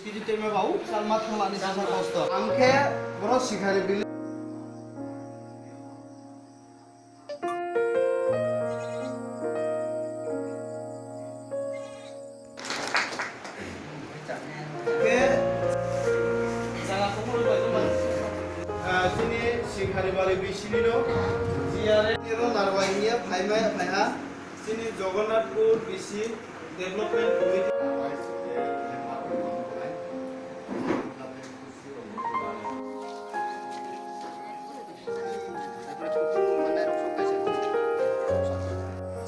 Titi teme bau salma thamani sasa kosto. Angke boro sikhari bili. Ke sangat kumul teman. Sini sikhari bali bisini do. Jiare niro narwainya phaiha. Sini Jagannathpur BC Development Committee.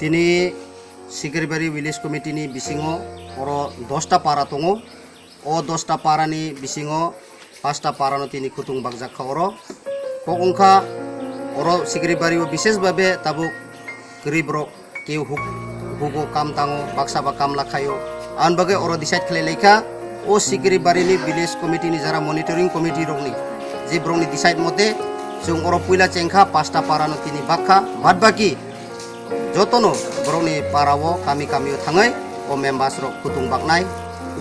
Tini Sikaribari Village Committee ni bisingo oro 10টা para tongo o 10টা para ni bisingo 5টা para no tini kutung bagjak oro kokongka oro Sikaribari o bises babe tabu geribro keu hugo kam tango baksa ba kam lakhayo an bage oro decide khle leikha o Sikaribari ni Village Committee ni jara monitoring committee rogni je brongni decide mote jong oro puila cengkha 5টা para no tini bakha bad baki jotono boroni parawo kami thangai o members ro kutung baknai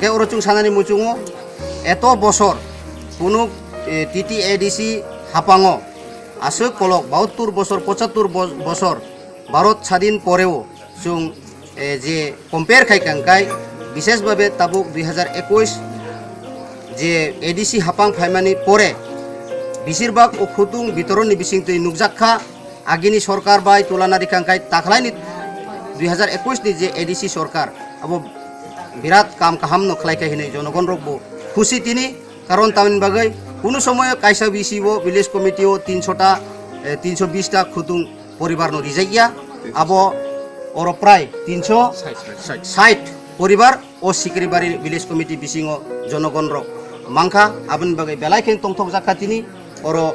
ge orochung sanani muchungo eto bosor kunuk TTADC hapango asuk kolok 72 বছর 75 বছর ভারত স্বাধীন পরেও chung যে compare খাইকাংকাই বিশেষভাবে তাবুক 2021 যে ADC হাপাং ফাইমানি পরে বেশিরভাগ ও খুতুং বিতরণনি বিসিংতৈ নুকজাকখা আগিনি সরকার বাই তুলনা রিখাংকাই তাখলাইনি 2021 ni je ADC সরকার abo বিরাট কাম কাহাম no khlaikai hinai জনগণ রকবো খুশি তিনি কারণ তামিন বাগৈ কোনো সময় কাইসা বিসিবো ভিলেজ কমিটি ও 320 টা খুতুং পরিবার no রিজাইয়া abo oro প্রায় 360 পরিবার ও Sikaribari ভিলেজ কমিটি বিসিংও জনগণ রক মাংখা আবন বাগৈ বেলাইখিন তংথক জাখা তিনি oro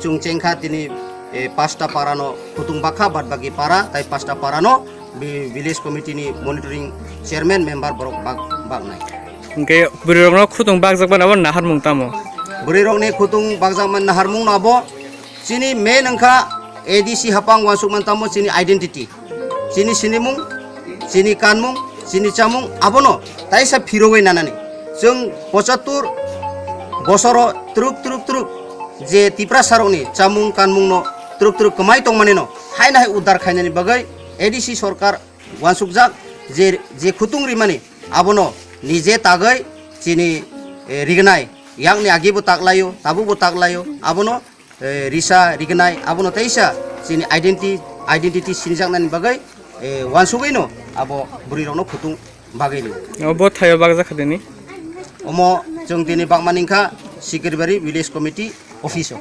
চুংচেংখা তিনি 5টা parano kutung bakha bad bagi para tai 5টা parano village committee ni monitoring chairman member borok bag nai ke burirong no khutung bagjak ban abon nahar mung tamo burirong ni khutung bagjak man nahar mung nabo sini main angka ADC hapang wasuk man tamo sini identity sini sinimung sini kanmung sini chamung abono tai sa phirogoi nanani jong 75 bosoro truk je tipra saroni chamung kanmung no truk kemai tong maneno hai na udar khainani bagai ADC সরকার ওয়ানসুকজাক যে খুতুং রিমানি abono nije tagai chini rignai yakni agibo taklayo tabubo taklayo abono risa rignai abono taisa chini identity sinjaknani bagai wansugaino abo burirokno khutung bagaini obo thayo bagjak khadeni omo jong dini bakmaningkha Sikaribari Village Committee office